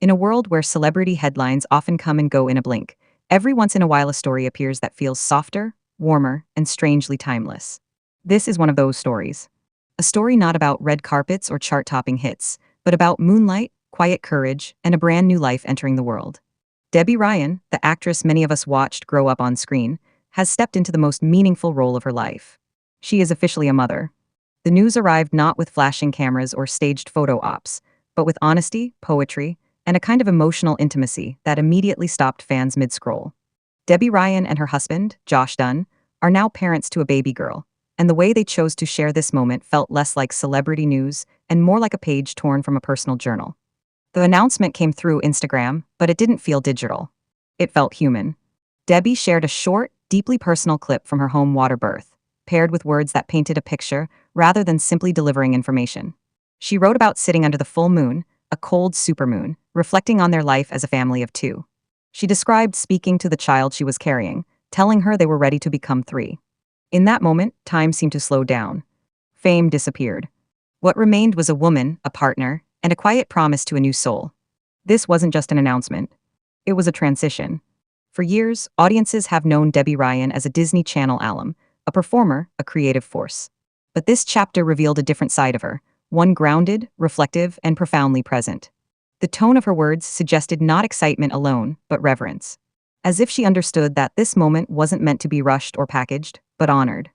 In a world where celebrity headlines often come and go in a blink, every once in a while a story appears that feels softer, warmer, and strangely timeless. This is one of those stories. A story not about red carpets or chart-topping hits, but about moonlight, quiet courage, and a brand new life entering the world. Debby Ryan, the actress many of us watched grow up on screen, has stepped into the most meaningful role of her life. She is officially a mother. The news arrived not with flashing cameras or staged photo ops, but with honesty, poetry, and a kind of emotional intimacy that immediately stopped fans mid-scroll. Debby Ryan and her husband, Josh Dunn, are now parents to a baby girl, and the way they chose to share this moment felt less like celebrity news and more like a page torn from a personal journal. The announcement came through Instagram, but it didn't feel digital. It felt human. Debby shared a short, deeply personal clip from her home water birth, paired with words that painted a picture rather than simply delivering information. She wrote about sitting under the full moon, a cold supermoon, reflecting on their life as a family of two. She described speaking to the child she was carrying, telling her they were ready to become three. In that moment, time seemed to slow down. Fame disappeared. What remained was a woman, a partner, and a quiet promise to a new soul. This wasn't just an announcement. It was a transition. For years, audiences have known Debby Ryan as a Disney Channel alum, a performer, a creative force. But this chapter revealed a different side of her, one grounded, reflective, and profoundly present. The tone of her words suggested not excitement alone, but reverence. As if she understood that this moment wasn't meant to be rushed or packaged, but honored.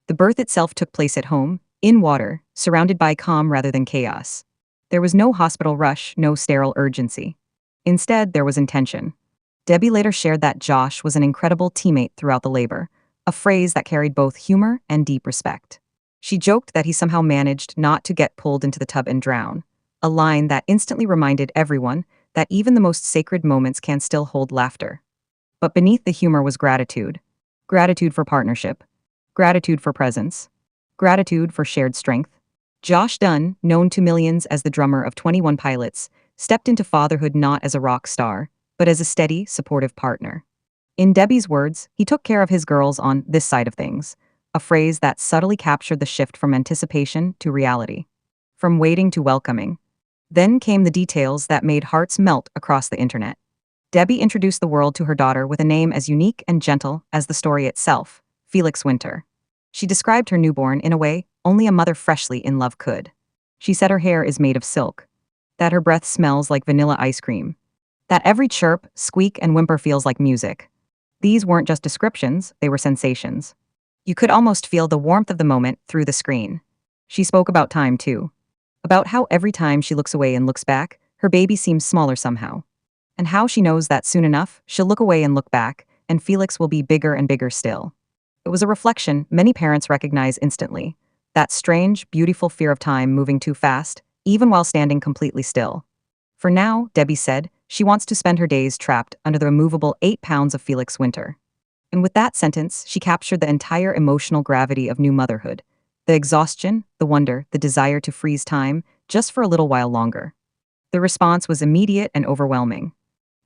The birth itself took place at home, in water, surrounded by calm rather than chaos. There was no hospital rush, no sterile urgency. Instead, there was intention. Debby later shared that Josh was an incredible teammate throughout the labor, a phrase that carried both humor and deep respect. She joked that he somehow managed not to get pulled into the tub and drown, a line that instantly reminded everyone that even the most sacred moments can still hold laughter. But beneath the humor was gratitude. Gratitude for partnership. Gratitude for presence. Gratitude for shared strength. Josh Dunn, known to millions as the drummer of 21 Pilots, stepped into fatherhood not as a rock star, but as a steady, supportive partner. In Debby's words, he took care of his girls on this side of things, a phrase that subtly captured the shift from anticipation to reality, from waiting to welcoming. Then came the details that made hearts melt across the internet. Debby introduced the world to her daughter with a name as unique and gentle as the story itself, Felix Winter. She described her newborn in a way only a mother freshly in love could. She said her hair is made of silk, that her breath smells like vanilla ice cream, that every chirp, squeak, and whimper feels like music. These weren't just descriptions, they were sensations. You could almost feel the warmth of the moment through the screen. She spoke about time, too. About how every time she looks away and looks back, her baby seems smaller somehow. And how she knows that soon enough, she'll look away and look back, and Felix will be bigger and bigger still. It was a reflection many parents recognize instantly. That strange, beautiful fear of time moving too fast, even while standing completely still. For now, Debby said, she wants to spend her days trapped under the removable 8 pounds of Felix Winter. And with that sentence, she captured the entire emotional gravity of new motherhood. The exhaustion, the wonder, the desire to freeze time, just for a little while longer. The response was immediate and overwhelming.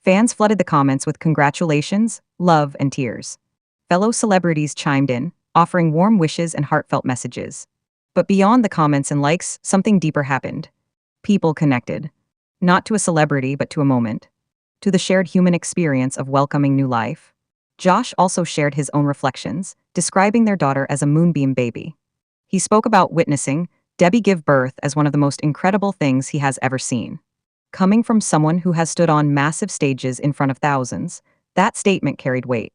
Fans flooded the comments with congratulations, love, and tears. Fellow celebrities chimed in, offering warm wishes and heartfelt messages. But beyond the comments and likes, something deeper happened. People connected. Not to a celebrity, but to a moment. To the shared human experience of welcoming new life. Josh also shared his own reflections, describing their daughter as a moonbeam baby. He spoke about witnessing Debby give birth as one of the most incredible things he has ever seen. Coming from someone who has stood on massive stages in front of thousands, that statement carried weight.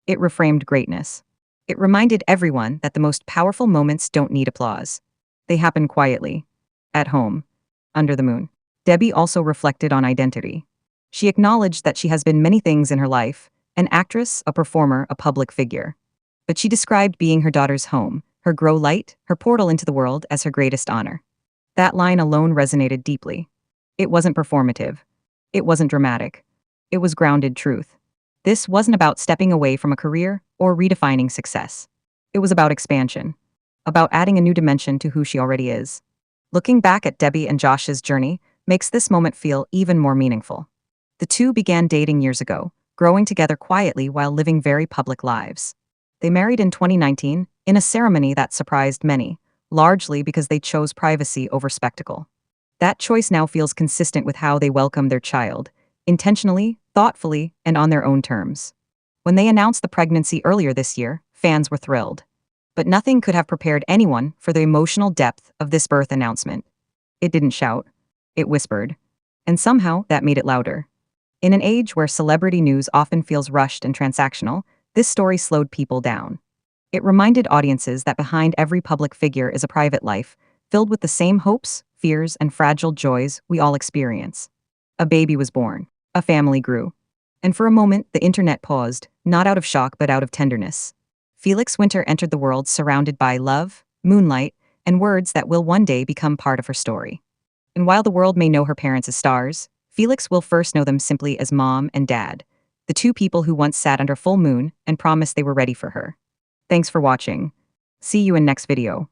It reframed greatness. It reminded everyone that the most powerful moments don't need applause. They happen quietly. At home. Under the moon. Debby also reflected on identity. She acknowledged that she has been many things in her life, an actress, a performer, a public figure. But she described being her daughter's home, her grow light, her portal into the world as her greatest honor. That line alone resonated deeply. It wasn't performative. It wasn't dramatic. It was grounded truth. This wasn't about stepping away from a career or redefining success. It was about expansion. About adding a new dimension to who she already is. Looking back at Debby and Josh's journey makes this moment feel even more meaningful. The two began dating years ago, growing together quietly while living very public lives. They married in 2019, in a ceremony that surprised many, largely because they chose privacy over spectacle. That choice now feels consistent with how they welcome their child, intentionally, thoughtfully, and on their own terms. When they announced the pregnancy earlier this year, fans were thrilled. But nothing could have prepared anyone for the emotional depth of this birth announcement. It didn't shout, it whispered. And somehow that made it louder. In an age where celebrity news often feels rushed and transactional, this story slowed people down. It reminded audiences that behind every public figure is a private life, filled with the same hopes, fears, and fragile joys we all experience. A baby was born. A family grew. And for a moment, the internet paused, not out of shock but out of tenderness. Felix Winter entered the world surrounded by love, moonlight, and words that will one day become part of her story. And while the world may know her parents as stars, Felix will first know them simply as mom and dad, the two people who once sat under full moon and promised they were ready for her. Thanks for watching. See you in next video.